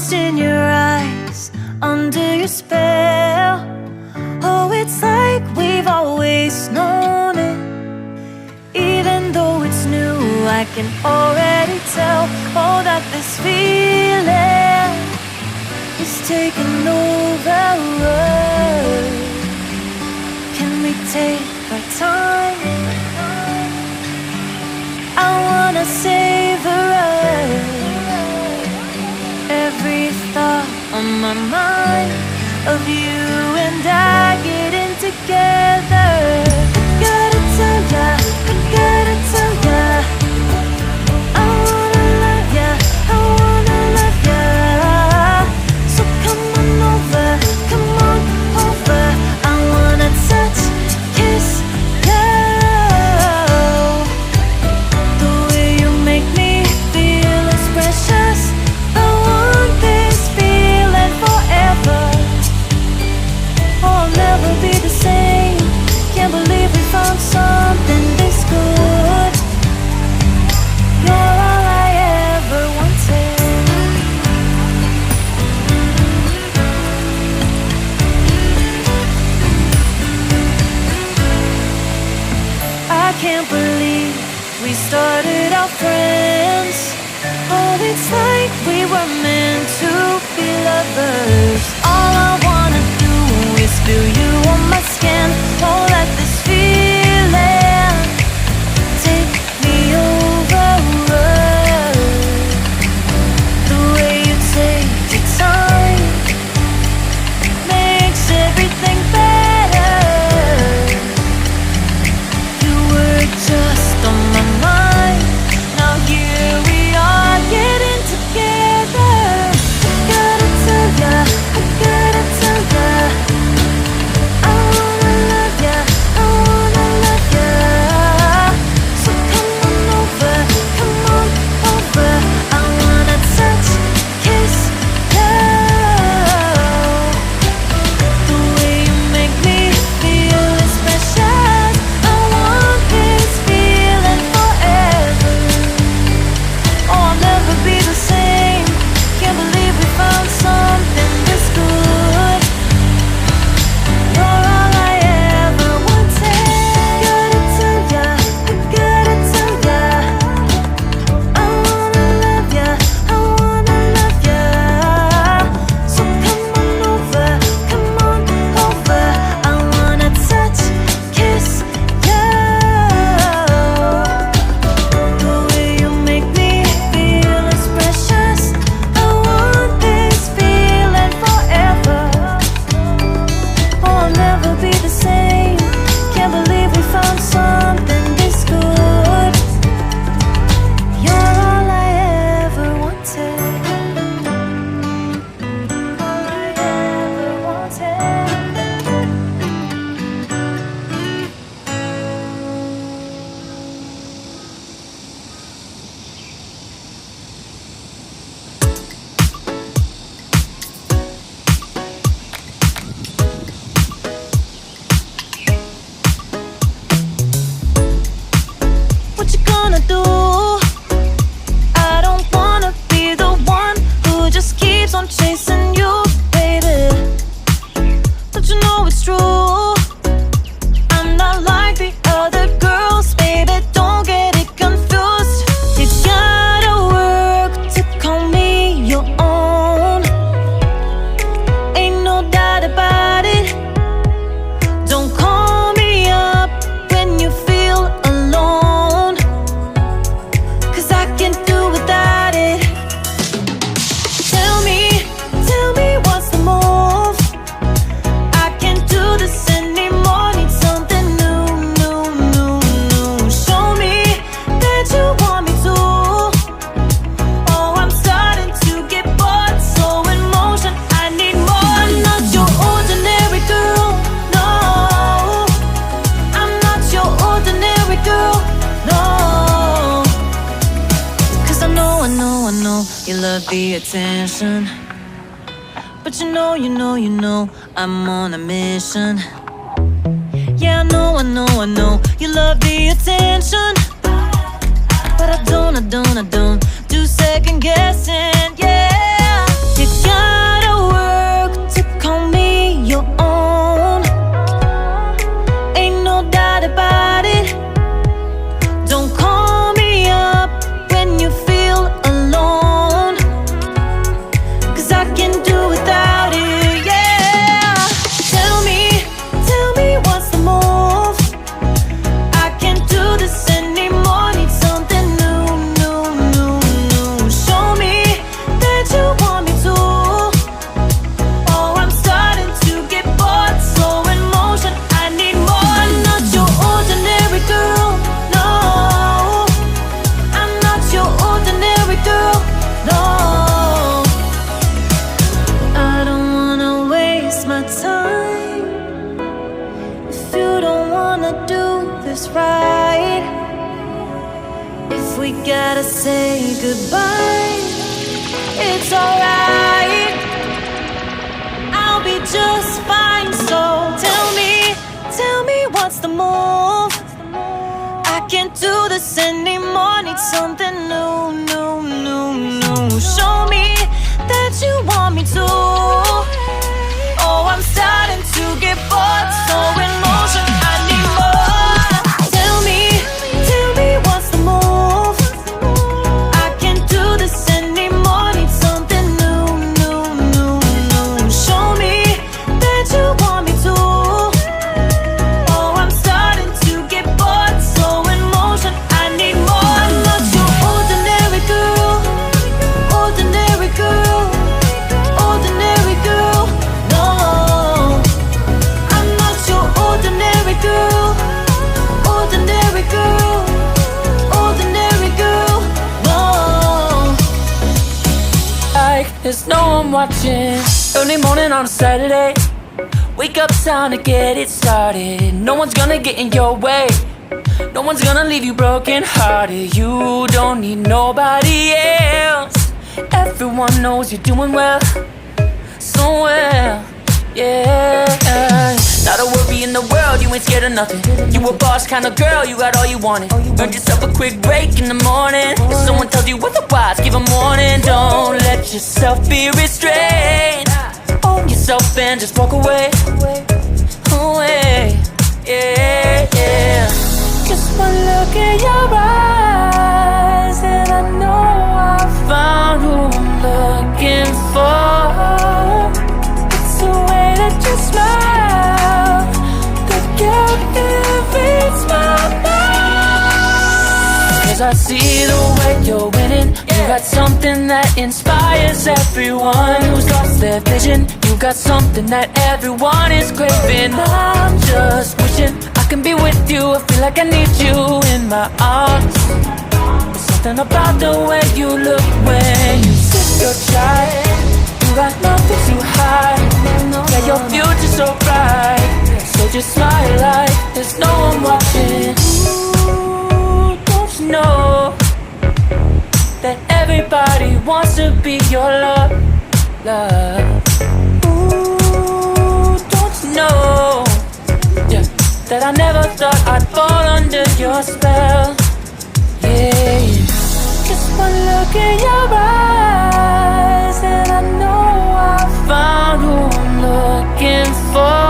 lost in your eyes, under your spell. Oh, it's like we've always known it. Even though it's new, I can already tell. Oh, that this feeling is taking over us. Can we take our time? I wanna savor us. Every thought on my mind of you and I getting together. Gotta tell ya, I gotta tell ya, I wanna love ya, I wanna love ya. So come on over, come on over. I wanna touch, kiss ya. The way you make me feel is precious. I want this feeling forever. Oh, I'll never be the same. Can't believe we found something this good. You're all I ever wanted. I can't believe we started out friends. Oh, it's like we were meant to be lovers. All I wanna do is feel you on my skin. Oh, let this feeling take me over. The way you take your time makes everything better. You were just on my mind. Now here we are getting together. Gotta tell ya, I gotta tell ya, I wanna love ya, I wanna love ya. So come on over, come on over. I wanna touch, kiss ya. The way you make me feel is precious. I want this feeling forever. Oh, I'll never be the same. Can't believe we found something this good. You're all I ever wanted. Gotta tell ya, I gotta tell ya, I wanna love ya, I wanna love ya. So come on over, come on over. I wanna touch, kiss ya. The way you make me feel is precious. I want this feeling forever. Oh, I'll never be the same. Can't believe we found something this good. You're all I ever wanted. All I ever wanted. What you gonna do? I don't wanna be the one who just keeps on chasing you, baby. Don't you know it's true? I'm not like the other girls, baby. Don't get it confused. You gotta work to call me your own. Ain't no doubt about it. Don't call me up when you feel alone, 'cause I can't do without it. Tell me what's the move? I can't do this anymore. Need something new, new, new, new. Show me that you want me to. Oh, I'm starting to get bored, so in motion I need more. I'm not your ordinary girl, no. I'm not your ordinary girl, no. 'Cause I know you love the attention. But you know I'm on a mission. Yeah, I know you love the attention. But I don't do second guessing, yeah. You my time. If you don't wanna do this right, if we gotta say goodbye, it's alright. I'll be just fine. So tell me what's the move? I can't do this anymore. Need something new, new, new, new. Show me that you want me to. Oh, I'm starting to get bored. So in motion, I need more. Tell me what's the move? I can't do this anymore. Need something new, new, new, new. Show me that you want me to. Oh, I'm starting to get bored. So in motion, I need more. I'm not your ordinary girl, ordinary girl, ordinary girl. No, I'm not your ordinary girl, ordinary girl, ordinary girl. No. Like there's no one watching. Early morning on a Saturday. Wake up, time to get it started. No one's gonna get in your way. No one's gonna leave you broken hearted. You don't need nobody else. Everyone knows you're doing well, so well, yeah. Not a worry in the world, you ain't scared of nothing. You a boss kind of girl, you got all you wanted. Earned yourself a quick break in the morning. If someone tells you otherwise, give them warning. Don't let yourself be restrained. Own yourself and just walk away, away, yeah, yeah. Just one look in your eyes and I know I found who I'm looking for. It's the way that you smile that captivates my mind. 'Cause I see the way you're winning. You got something that inspires everyone who's lost their vision. You got something that everyone is craving. I'm just wishing I can be with you. I feel like I need you in my arms. There's something about the way you look when you sip your chai. You got nothing to hide. Yeah, your future's so bright. So just smile like there's no one watching. Ooh, don't you know that everybody wants to be your love, love. Ooh, don't you know, yeah, that I never thought I'd fall under your spell, yeah, yeah. Just one look in your eyes and I know I found who I'm looking for.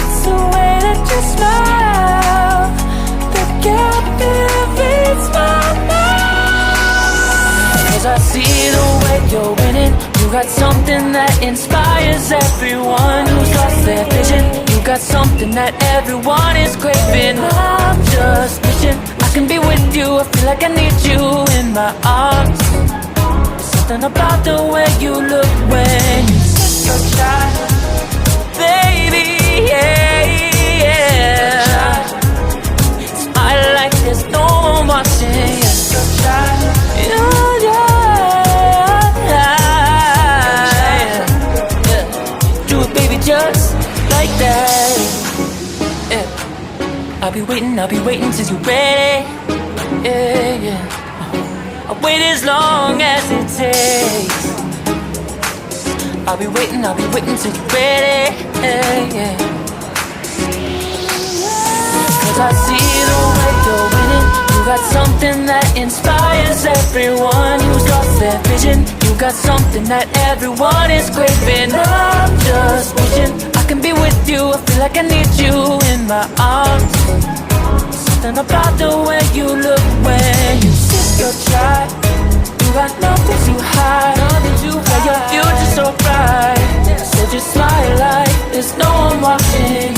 It's the way that you smile that captivates my mind. 'Cause I see the way you're winning. You got something that inspires everyone who's lost their vision. You got something that everyone is craving. I'm just wishing I can be with you. I feel like I need you in my arms. There's something about the way you look when you sip your chai, baby, yeah, yeah. Smile like there's no one watching. Yeah, yeah. Do it, baby, just like that. Yeah. I'll be waiting till you're ready. Yeah, yeah. I'll wait as long as it takes. I'll be waiting till you're ready. Yeah, yeah. 'Cause I see the way you're winning. You got something that inspires everyone who's lost their vision. You got something that everyone is craving. I'm just wishing I can be with you. I feel like I need you in my arms. Something about the way you look when you sip your chai. You got nothing to hide. Yeah, your future's so bright. So just smile like there's no one watching.